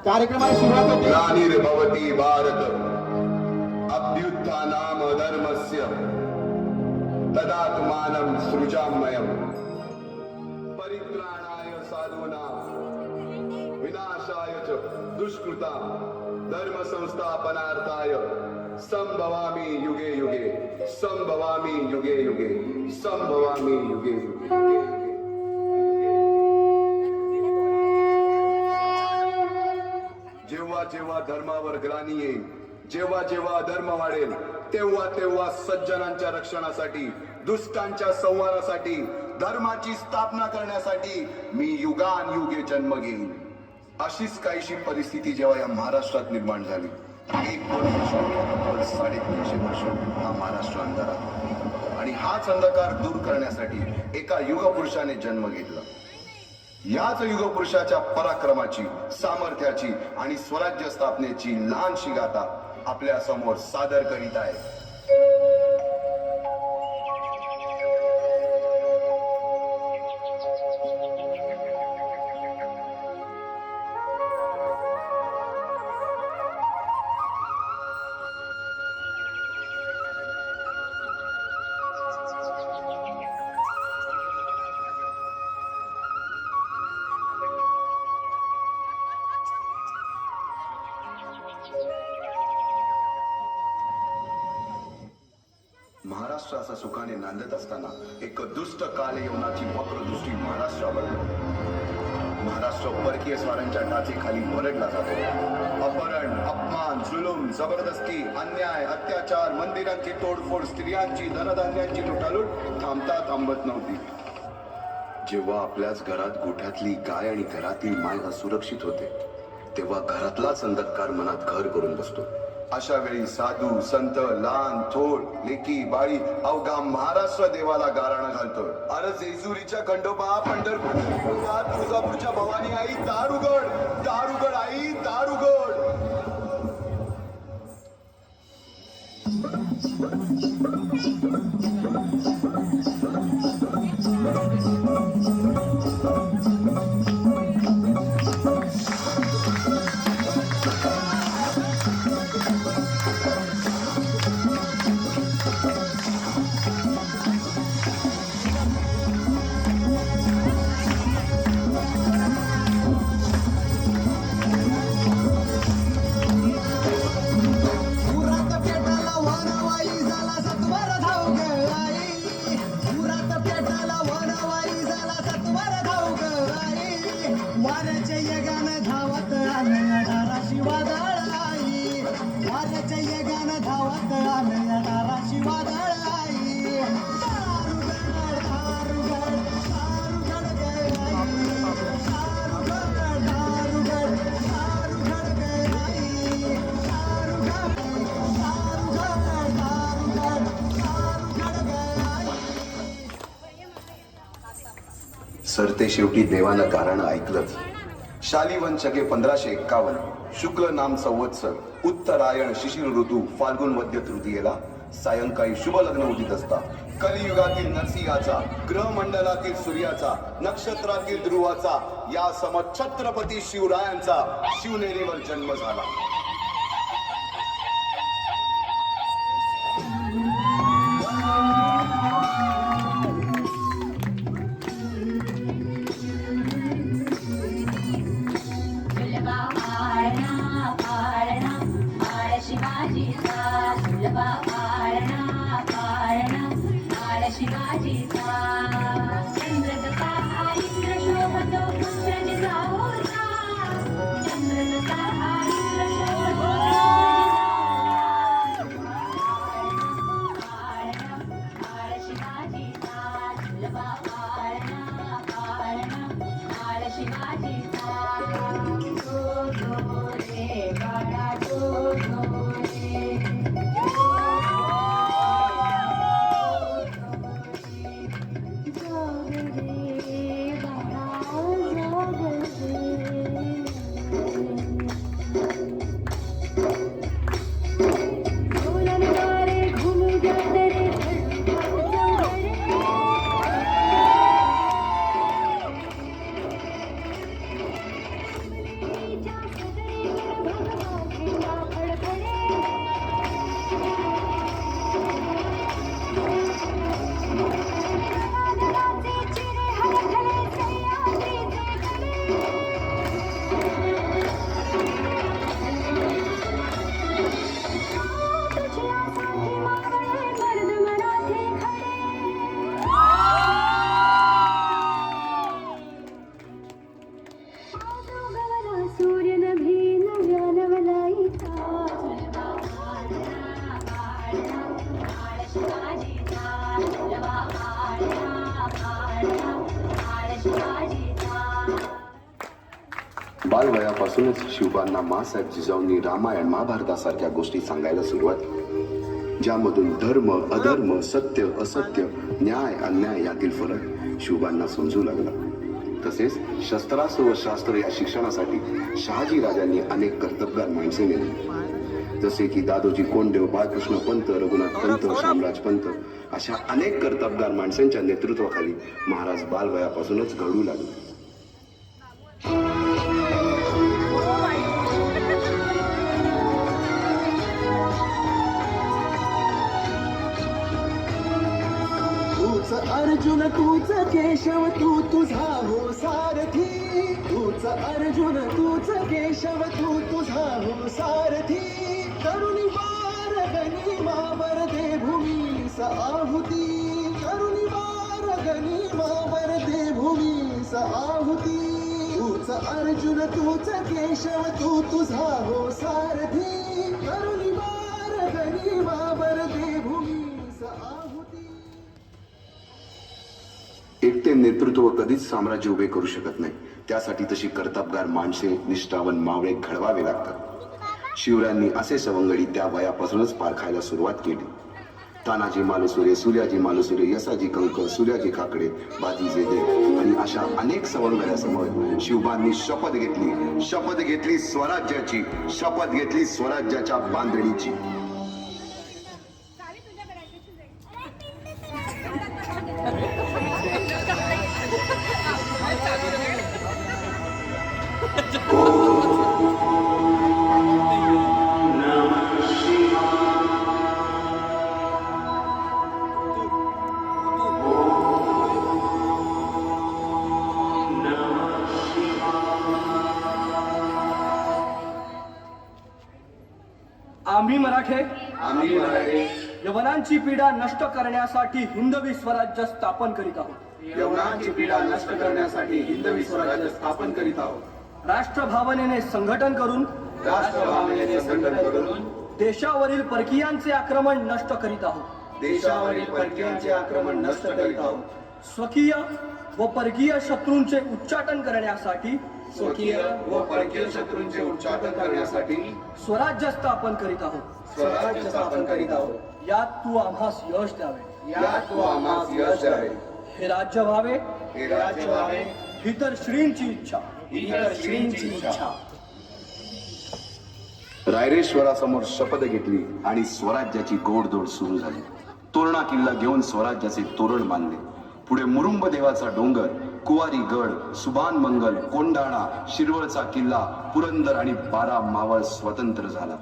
कार्यक्रमाला सुरुवात होते. ग्लानिर्भवति भारत अभ्युत्थानाम धर्मस्य तदात्मानं सृजाम्यहम् परित्राणाय साधूनां विनाशाय च दुष्कृतां धर्म संस्थापनार्थाय संभवामि युगे युगे संभवामि युगे युगे संभवामि युगे युगे. जेव्हा जेव्हा धर्मावर ग्लानी येईल, जेव्हा जेव्हा धर्म वाढेल, तेव्हा तेव्हा सज्जनांच्या रक्षणासाठी, दुष्टांच्या संहारासाठी, धर्माची स्थापना करण्यासाठी मी युगानयुगे जन्म घेईन. अशीच काहीशी परिस्थिती जेव्हा या महाराष्ट्रात निर्माण झाली, 350 वर्ष हा महाराष्ट्र अंधारात, आणि हाच अंधकार दूर करण्यासाठी एका युगपुरुषाने जन्म घेतला. याच युगपुरुषाच्या पराक्रमाची, सामर्थ्याची आणि स्वराज्य स्थापनेची लहानशी गाथा आपल्या समोर सादर करीत आहे. महाराष्ट्र असा सुखाने नांदत असताना एक दुष्ट कालयवनाची वक्रदृष्टी महाराष्ट्रावर. महाराष्ट्र परकीय स्वारांच्या टाचेखाली भरडला जातो. अपहरण, अपमान, जुलूम, जबरदस्ती, अन्याय, अत्याचार, मंदिरांची तोडफोड, स्त्रियांची, धनधान्यांची लुटालूट थांबता थांबत नव्हती. जेव्हा आपल्याच घरात गोठ्यातली गाय आणि घरातील माय असुरक्षित होते, तेव्हा घरातलाच अंधकार मनात घर करून बसतो. अशा वेळी साधू, संत, लहान, थोर, लेकी, बाळी अवघा महाराष्ट्र देवाला गाराणं घालतो. अरे जेजुरीच्या खंडोबा, पंढरपूरच्या तुळजापूरच्या भवानी आई, दार उघड, दार उघड आई, दार उघड. सरते शेवटी देवानं गाराणं ऐकलंच. शालिवन शके 1551 शुक्ल नाम संवत्सर उत्तरायण शिशिर ऋतू फाल्गुन वद्य तृतीयेला सायंकाळी शुभ लग्न उदित असता कलियुगातील नरसिंहाचा, ग्रहमंडलातील सूर्याचा, नक्षत्रातील ध्रुवाचा, या सम छत्रपती शिवरायांचा शिवनेरीवर जन्म झाला. चंद्र बालवयापासूनच शिवबांना माँसाहेब जिजाऊंनी रामायण महाभारतासारख्या गोष्टी सांगायला सुरुवात केली, ज्यामधून धर्म अधर्म सत्य असत्य न्याय अन्याय यातील फरक शिवबांना समजू लागला. तसेच शस्त्रास्त्र व शास्त्र या शिक्षणासाठी शहाजी राजांनी अनेक कर्तबगार माणसे नेमली, जसे की दादोजी कोंडदेव, बाळकृष्ण पंत, रघुनाथ पंत, शामराज पंत अशा अनेक कर्तबगार माणसांच्या नेतृत्वाखाली महाराज बालवयापासूनच घडू लागले. तूच अर्जुन तूच केशव तू तुझा हो सारथी, तूच अर्जुन तूच केशव तू तुझा हो सारथी. करुणी बार गनिमावर दे भूमीस आहुती, करुणी बार गनिमावर दे भूमीस आहुती. तूच अर्जुन तूच केशव तू तुझा हो सारथी, करुणी बार गनिमावर दे भूमीस आहुती. एकटे नेतृत्व कधीच साम्राज्य उभे करू शकत नाही. त्यासाठी तशी कर्तबगार माणसे, निष्ठावन मावळे घडवावे लागतात. शिवरायांनी असे सवंगडी त्या वयापासूनच पारखायला सुरुवात केली. तानाजी मालुसरे, सूर्याजी मालुसरे, यसाजी कंक, सूर्याजी काकडे, बाजी जेदे आणि अशा अनेक सवंगड्यासमोर शिवबांनी शपथ घेतली स्वराज्याची, शपथ घेतली स्वराज्याच्या बांधणीची. आम्ही मराठे आम्ही मराठे यवनांची पीडा नष्ट करण्यासाठी हिंदवी स्वराज्य स्थापन करीत आहोत. यवनांची पीडा नष्ट करण्यासाठी हिंदवी स्वराज्य स्थापन करीत आहोत. राष्ट्रभावनेने संघटन करून राष्ट्रभावनेने संघटन करून देशावरील परकीयांचे आक्रमण नष्ट करीत आहोत. देशावरील परकीयांचे आक्रमण नष्ट करीत आहोत. स्वकीय व परकीय शत्रूंचे उच्चाटन करण्यासाठी स्वकीय व परकीय शत्रूंचे उच्चाटन करण्यासाठी स्वराज्य स्थापन करीत आहोत. स्वराज्य स्थापन करीत आहोत. यात तू आम्हास यश द्यावे, यात तू आम्हास यश द्यावे. हे राज्य व्हावे, हे राज्य व्हावे ही तर श्रींची इच्छा, ही तर श्रींची इच्छा. रायरेश्वरासमोर शपथ घेतली आणि स्वराज्याची गोडदोड सुरू झाली. तोरणा किल्ला घेऊन स्वराज्याचे तोरण बांधले. पुढे मुरुंब देवाचा डोंगर, कुवारी गड, सुभान मंगल, कोंढाणा, शिरवळचा किल्ला, पुरंदर आणि 12 मावळ स्वतंत्र झाला.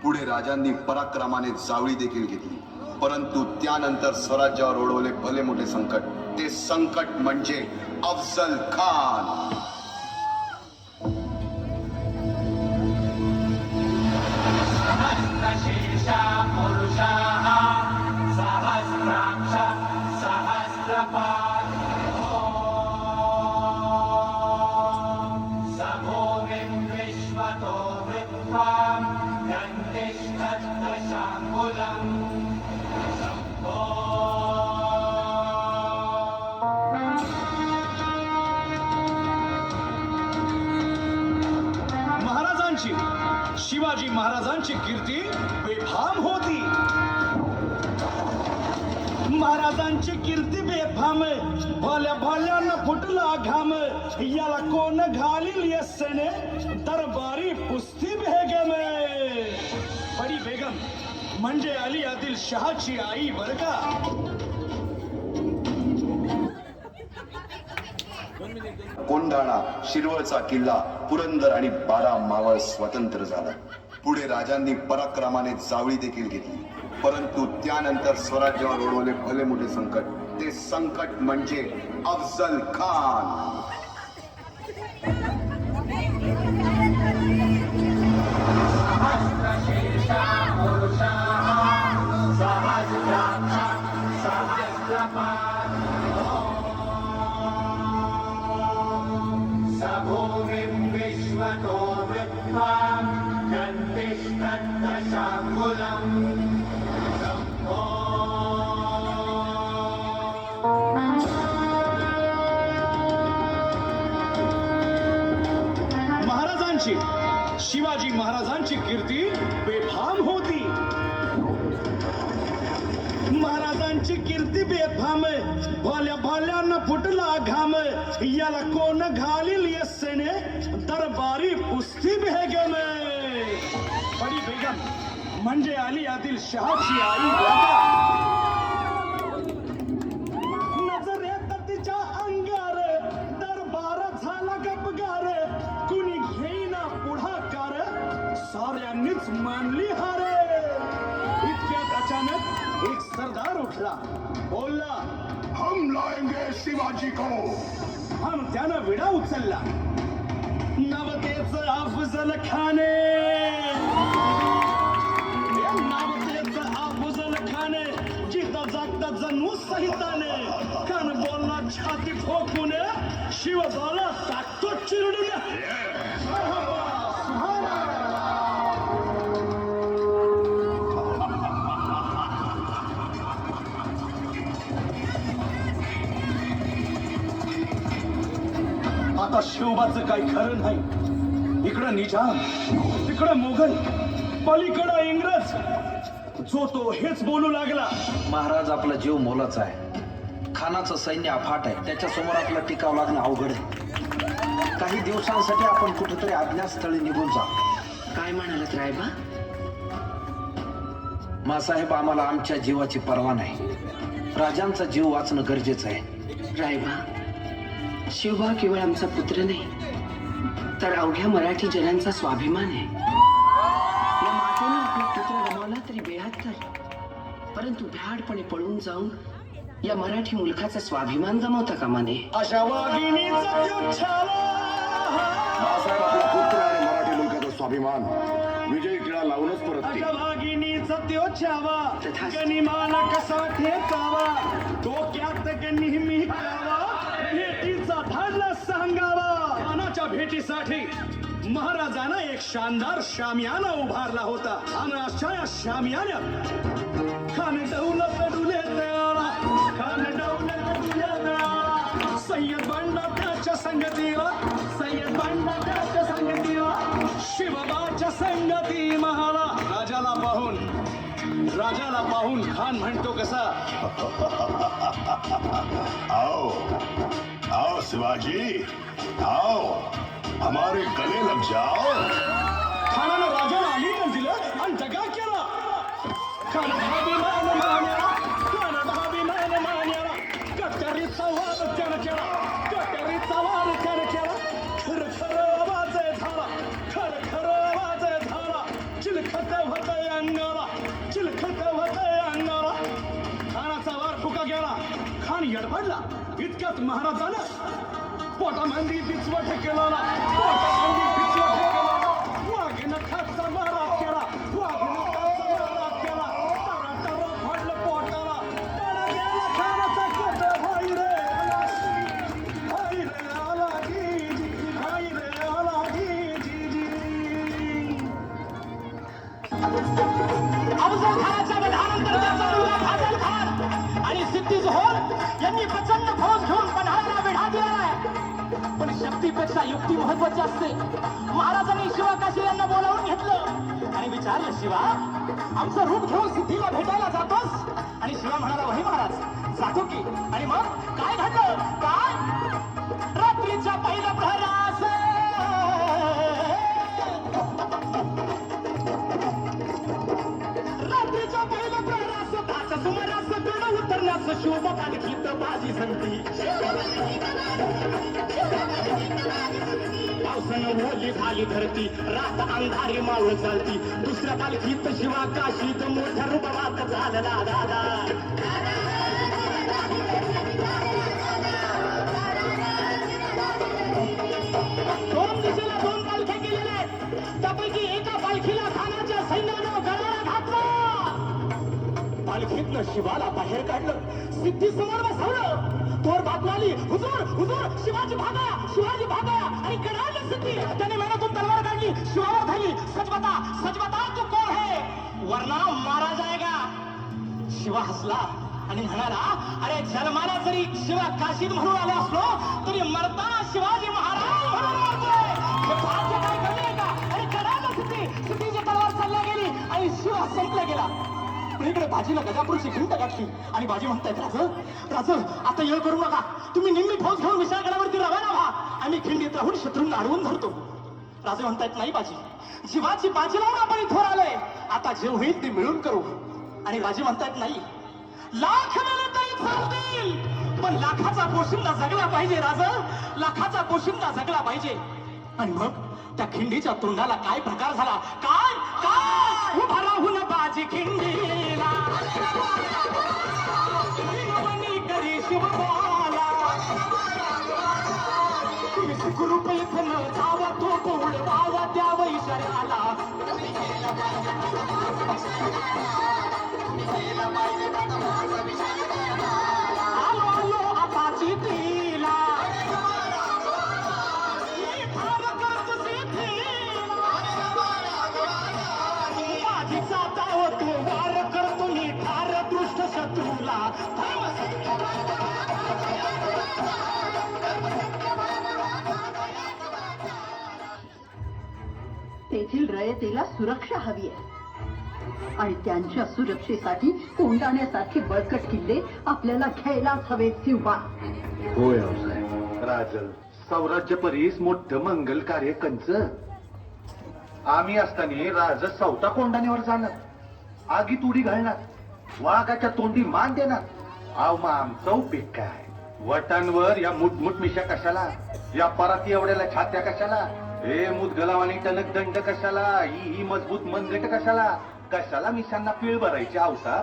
पुढे राजांनी पराक्रमाने जावळी देखील घेतली. परंतु त्यानंतर स्वराज्यावर ओढवले भले मोठे संकट. ते संकट म्हणजे अफजल खान. महाराजांची, शिवाजी महाराजांची कीर्ती बेफाम होती. महाराजांची कीर्ती बेफाम, भल्या भल्यानं फुटला घाम. याला कोण घालील यस्सेने, दरबारी पुस्ती बेगम. बडी बेगम म्हणजे अली आदिल शहाची आई बर का. कोंढाणा, शिरवळचा किल्ला, पुरंदर आणि 12 मावळ स्वतंत्र झाला. पुढे राजांनी पराक्रमाने जावळी देखील घेतली. परंतु त्यानंतर स्वराज्यावर ओढवले भले मोठे संकट. ते संकट म्हणजे अफजल खान. महाराजांची शिवाजी महाराजांची कीर्ती बेफाम होती. महाराजांची कीर्ती बेफाम, भोल्या भोल्यानं फुटला घाम, याला कोण घालील यस्सेने दरबारी कुस्ती बेगम. बडी बेगम म्हणजे अली आदिल शहाची आई. नजरेत तिच्या अंगार दरबार झाला गपगार, कुणी घेईना पुढाकार, साऱ्यांनीच मानली हार. इतक्यात अचानक एक सरदार उठला, बोलला, हम लाएंगे शिवाजी को. हम त्यानं विडा उचलला. नवतेच अफजल खाने, नवतेच अफजल खाने, जिथं जागता जणू सहिताने, कान बोलला छाती ठोकून, शिवबाला टाकतो चिरडून. आता शिवबाचं काही खरं नाही. इकडं निजाम, तिकडं मोगल, पलीकडं इंग्रज. जो तो हेच बोलू लागला, महाराज आपला जीव मोलाचा आहे. खानाचं सैन्य अफाट आहे, त्याच्या समोर आपला टिकाव लागणं अवघड आहे. काही दिवसांसाठी आपण कुठेतरी अज्ञातस्थळी निघून जा. काय म्हणालात रायबा? मासाहेब, आम्हाला आमच्या जीवाची पर्वा नाही. राजांचा जीव वाचणं गरजेचं आहे. रायबा, शिवबा केवळ आमचा पुत्र नाही, तर अवघ्या मराठी जनांचा स्वाभिमान आहे. या मातेने आपला पुत्र गमावला तरी बेहत्तर, परंतु भ्याडपणे पळून जाऊन या मराठी मुलखाचा स्वाभिमान गमावता कामा नये. अशा वाघिणीचा त्यो छावा. मासाहेब आपला पुत्र आणि मराठी मुलकाचा स्वाभिमान विजयी टिळा लावूनच परततील. अशा वाघिणीचा त्यो छावा, तथास्तु. गनिमान कसा ठेचावा, डोक्यात नेहमी कावा, भेटीचा धाडला सांगावा. खानाच्या भेटीसाठी महाराजानं एक शानदार शामियाना उभारला होता. आणि अशा या शामियान्यात खान डौलत डुले तयारा, खान डौलत डुले तयारा. सय्यद बंडा त्याच्या संगतीला, सय्यद बंडा त्याच्या संगतीला, शिवबाच्या संगती महाला. राजाला पाहून खान म्हणतो कसा, आओ आओ शिवाजी, आओ हमारे गले लग जाओ. खानानं राजाला आलिंगन दिलं आणि दगा केला. खान भाभिमान मान्याला, खान भाभिमान मान्याला, कट्यारीचा वाद त्यानं केला, कट्यारीचा वाद त्यानं केला. खर खर आवाज झाला, खर खर आवाज झाला. चिलखत होतय अंगाला, चिलखत होतय अंगाला. खानाचा वार फुका गेला, खान यडपडला. इतक्यात महाराजानं पोटामंदी बिचवट केला, पोटामंदी बिचवट केला. वाघिनं खाचा मारा केला, वाघिनं खाचा मारा केला. टरा टरा फाडलं पोटाला, टरा गेला खानाचा कोट. भाई रे आला जी, भाई रे आला जी, भाई रे आला जी. अफजल खानाच्या वधानंतर त्याचा मुलगा फाजल खान आणि सिद्धी जोहर यांनी प्रचंड फौज घेऊन पन्हाळ्याला वेढा दिलाय. पण शक्तीपेक्षा युक्ती महत्वाची असते. महाराजांनी शिवा काशी यांना बोलावून घेतलं आणि विचारलं, शिवा आमचं रूप घेऊन सिद्धीला भेटायला जातोस? आणि शिवा म्हणाला, वही महाराज जातो की. आणि मग काय घडलं? काय रात्रीच्या पहिल्या प्रहरास रात्रीच्या पहिल्या प्रहरास ताच्या सुमारास गड उतरण्यास शिवबा पालखीत बाजी संधी. पावसानं ओली झाली धरती, रात अंधारी मावळ चालती. दुसऱ्या पालखीत शिवा काशीत मोठ्या रूपात झालेला दादा. दोन दिशेला दोन पालख्या गेलेल्या आहेत. त्यापैकी एका पालखीला खानाच्या सैन्यानं गळाला घातला. पालखीतनं शिवाला बाहेर काढलं, सिद्धी समोर बसवलं. तोर बातमी आली, हुजूर हुजूर शिवाजी भागाया, शिवाजी भागाया. आणि कडाडलं सिद्धी. त्याने मेहनतून तलवार काढली, शिवावर धावली. सच बता तू कोण है, वरना मारा जाएगा. शिवा हसला आणि म्हणाला, अरे जन्माला जरी शिवा काशीत म्हणून आलो असलो तरी मरताना शिवाजी महाराज म्हणून मरतोय. हे भाग्य काय घडले सगळीकडे बाजीला गजापूरची घंट गाठली आणि बाजी म्हणतायत राज आता येळ करू नका, तुम्ही निम्मी फौज घेऊन विशाळगडावरती रवाना व्हा, आम्ही खिंडीत राहून शत्रूंना अडवून धरतो. राजे म्हणतायत नाही बाजी, जीवाची बाजी लावून आपण इथवर आलोय, आता जे होईल ते मिळून करू. आणि राजे म्हणतायत नाही, लाख मिळून तरी चालतील, पण लाखाचा पोशिंदा जगला पाहिजे राज, लाखाचा पोशिंदा जगला पाहिजे. आणि मग त्या खिंडीच्या तोंडाला काय प्रकार झाला, काय काय उभा राहून बाजी खिंडीला विनवणी करी शिवबाला, सुखरूप इथं न जावा तो गोड वावा त्या वैशाल्याला. आलो आलो आता चिठीला, मी ठार करतो चिठीला, बाजीचा ताव तो वार करतो मी ठार दृष्ट शत्रूला. तेथील रयतेला सुरक्षा हवी आहे आणि त्यांच्या सुरक्षेसाठी कोंडाण्यासारखे बळकट किल्ले आपल्याला घ्यायलाच हवेत. शिवबा होय राज, सौराज्य परीस मोठं मंगल कार्य कंच. आम्ही असताना राज चौथा कोंडाण्यावर जाणार, आगीत उडी घालणार, वाघाच्या तोंडी मान देणार. आव मग आमचा उपयोग काय? वटांवर या मुठमुठ मिशा कशाला, या पराती एवढ्याला छात्या कशाला, हे मुदगलाव आणि टणक दंड कशाला, ही मजबूत मनगट कशाला, कशाला मिशांना पीळ भरायची आवता.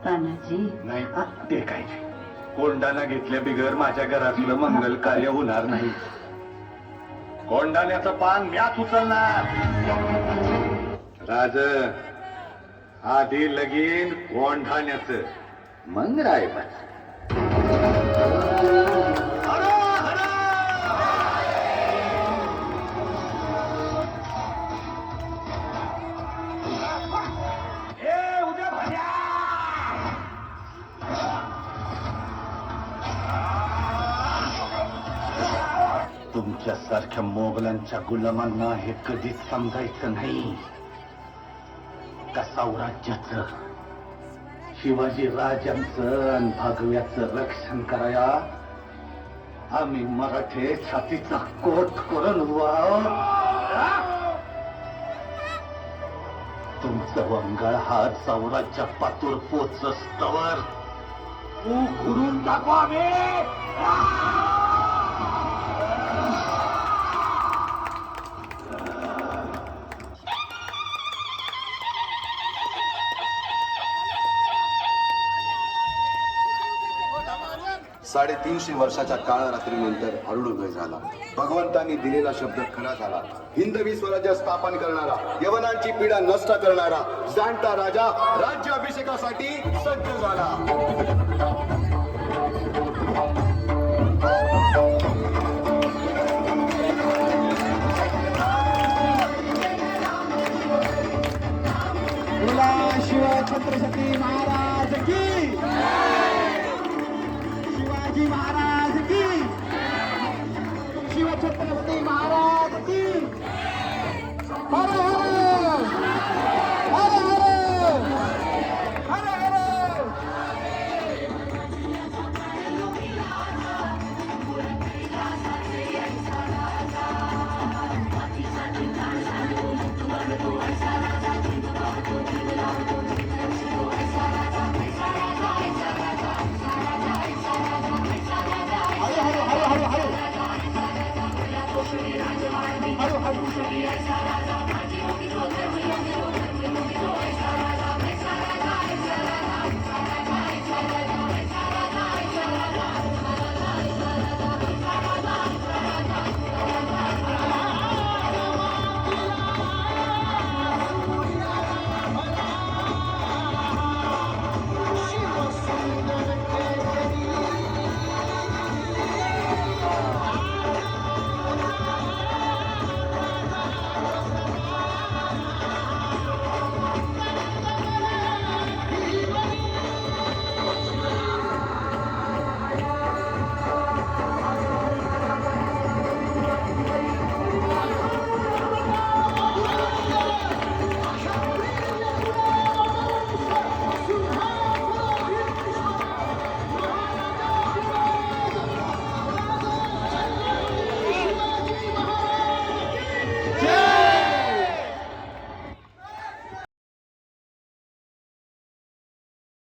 तानाजी नाही ते काय, कोंडाणा घेतल्या बिगर माझ्या घरातलं मंगल कार्य होणार नाही. कोंडाण्याचं पान म्याच उचलणार. राज, आधी लगीन कोंढाण्याचं, मग रायबाच. तुमच्यासारख्या मोगलांच्या गुलामांना हे कधीच समजायचं नाही का साम्राज्याचं, शिवाजी राजांचं आणि भागव्याचं रक्षण कराया आम्ही मराठे छातीचा कोट करून तुमचं वंगाळ हात साम्राज्या पातूर पोचस्तवर घुरून टाकू आम्ही. साडेतीनशे वर्षाच्या काळरात्रीनंतर अरुणोदय झाला. भगवंतांनी दिलेला शब्द खरा झाला. हिंदवी स्वराज्य स्थापन करणारा, यवनांची पीडा नष्ट करणारा जाणता राजा राज्याभिषेकासाठी सज्ज झाला. छत्रपती महाराज की, शिवाजी महाराज की, शिवछत्रपती महाराज की. हर हर हर हर हर हर. हळू हळू